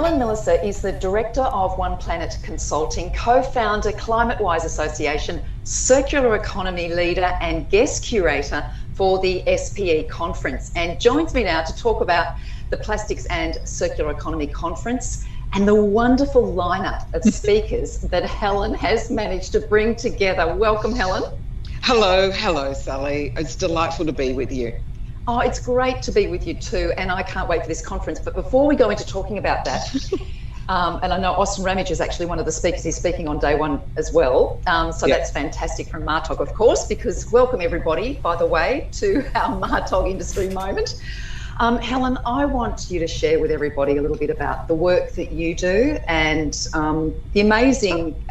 Helen Millicer is the Director of One Planet Consulting, co-founder Climate-Wise Association, circular economy leader and guest curator for the SPE conference, and joins me now to talk about the Plastics and Circular Economy Conference and the wonderful lineup of speakers that Helen has managed to bring together. Welcome, Helen. Hello, Sally. It's delightful to be with you. Oh, it's great to be with you too, and I can't wait for this conference. But before we go into talking about that, and I know Austin Ramage is actually one of the speakers. He's speaking on day one as well. So That's fantastic from Martogg, of course, because welcome everybody, by the way, to our Martogg industry moment. Helen, I want you to share with everybody a little bit about the work that you do and the amazing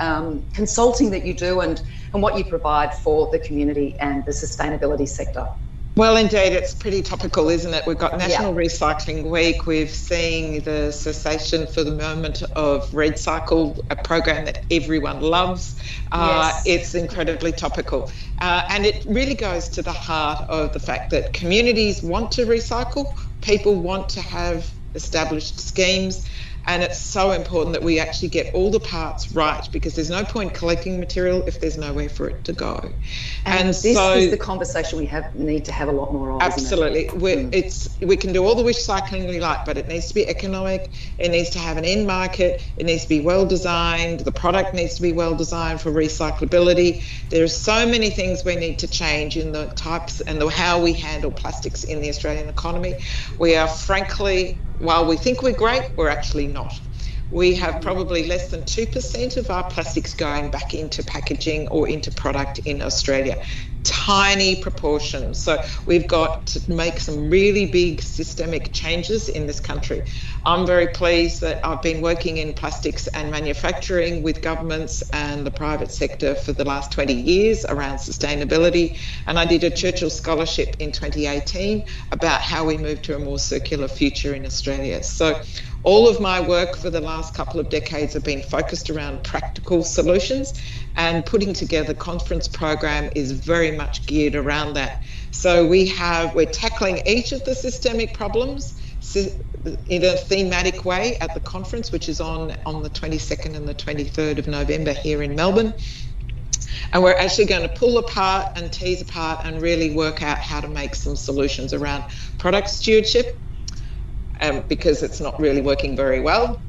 consulting that you do and what you provide for the community and the sustainability sector. Well, indeed, it's pretty topical, isn't it? We've got National Recycling Week. We've seen the cessation for the moment of RedCycle, a program that everyone loves. Yes. It's incredibly topical. And it really goes to the heart of the fact that communities want to recycle, people want to have established schemes, and it's so important that we actually get all the parts right, because there's no point collecting material if there's nowhere for it to go. And this is the conversation we need to have a lot more of. Absolutely. We can do all the recycling we like, but it needs to be economic, it needs to have an end market, it needs to be well designed, the product needs to be well designed for recyclability. There are so many things we need to change in the types and how we handle plastics in the Australian economy. We are frankly, while we think we're great, we're actually not. We have probably less than 2% of our plastics going back into packaging or into product in Australia. Tiny proportion. So we've got to make some really big systemic changes in this country. I'm very pleased that I've been working in plastics and manufacturing with governments and the private sector for the last 20 years around sustainability. And I did a Churchill Scholarship in 2018 about how we move to a more circular future in Australia. So all of my work for the last couple of decades have been focused around practical solutions, and putting together conference program is very much geared around that. So we're tackling each of the systemic problems in a thematic way at the conference, which is on the 22nd and the 23rd of November here in Melbourne. And we're actually going to pull apart and tease apart and really work out how to make some solutions around product stewardship, because it's not really working very well.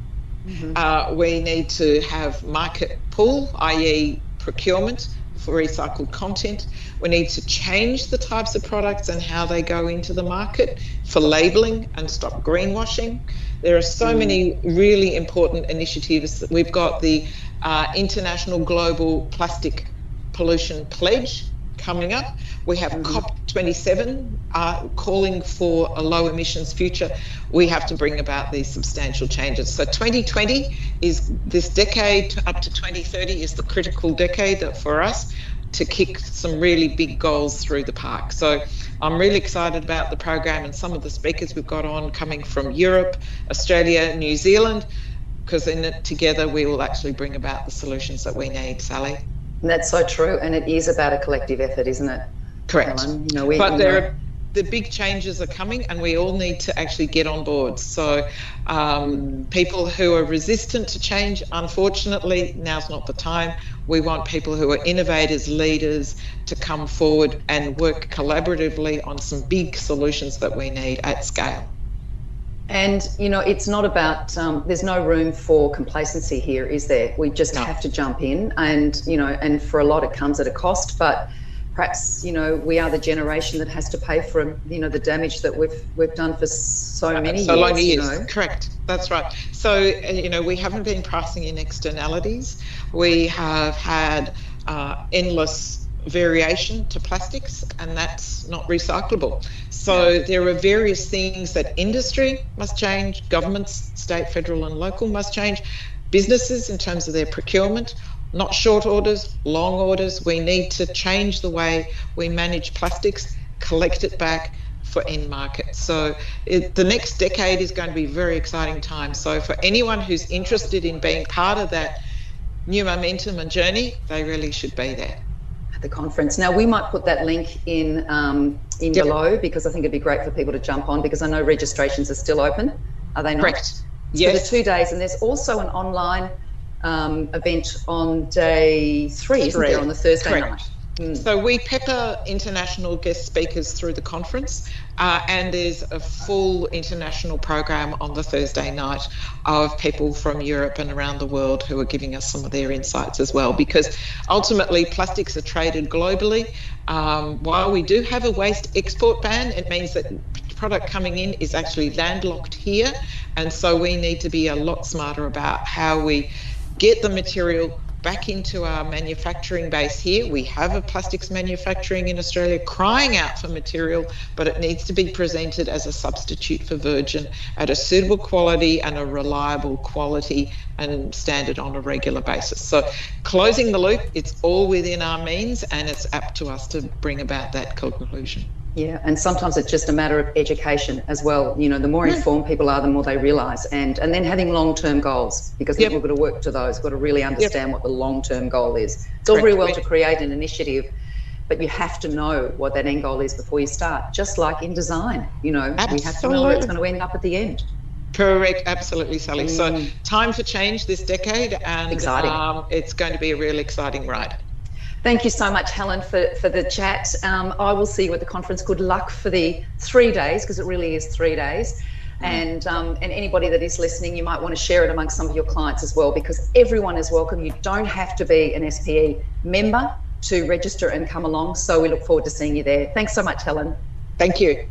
Mm-hmm. We need to have market pull, i.e. procurement for recycled content. We need to change the types of products and how they go into the market for labelling and stop greenwashing. There are so many really important initiatives. We've got the International Global Plastic Pollution Pledge coming up. We have COP27 calling for a low emissions future. We have to bring about these substantial changes. So 2020 is this decade up to 2030 is the critical decade for us to kick some really big goals through the park. So I'm really excited about the program and some of the speakers we've got on coming from Europe, Australia, New Zealand, because in it together we will actually bring about the solutions that we need, Sally. And that's so true, and it is about a collective effort, isn't it? Correct. The big changes are coming, and we all need to actually get on board. So people who are resistant to change, unfortunately, now's not the time. We want people who are innovators, leaders, to come forward and work collaboratively on some big solutions that we need at scale. And, it's not about, there's no room for complacency here, is there? We just have to jump in, and, and for a lot it comes at a cost, but perhaps, we are the generation that has to pay for, the damage that we've done for so many years. So long years. Correct. That's right. So, we haven't been pricing in externalities. We have had endless variation to plastics, and that's not recyclable. So there are various things that industry must change, governments, state, federal and local must change, businesses in terms of their procurement, not short orders, long orders. We need to change the way we manage plastics, collect it back for end market. So the next decade is going to be a very exciting time. So for anyone who's interested in being part of that new momentum and journey, they really should be there. The conference. Now we might put that link in below, because I think it'd be great for people to jump on, because I know registrations are still open, are they not? Correct. for the 2 days. And there's also an online event on day 3, isn't there, on the Thursday night? So we pepper international guest speakers through the conference, and there's a full international program on the Thursday night of people from Europe and around the world who are giving us some of their insights as well, because ultimately plastics are traded globally. While we do have a waste export ban, it means that product coming in is actually landlocked here, and so we need to be a lot smarter about how we get the material back into our manufacturing base here. We have a plastics manufacturing in Australia crying out for material, but it needs to be presented as a substitute for virgin at a suitable quality and a reliable quality and standard on a regular basis. So closing the loop, it's all within our means, and it's up to us to bring about that conclusion. Yeah, and sometimes it's just a matter of education as well. You know, the more informed people are, the more they realise, and then having long-term goals, because we've got to work to those. We've got to really understand what the long-term goal is. It's all very well to create an initiative, but you have to know what that end goal is before you start. Just like in design, you know, we have to know where it's going to end up at the end. Correct, absolutely, Sally. So time for change this decade, and it's going to be a really exciting ride. Thank you so much, Helen, for the chat. I will see you at the conference. Good luck for the 3 days, because it really is 3 days. And anybody that is listening, you might want to share it amongst some of your clients as well, because everyone is welcome. You don't have to be an SPE member to register and come along. So we look forward to seeing you there. Thanks so much, Helen. Thank you.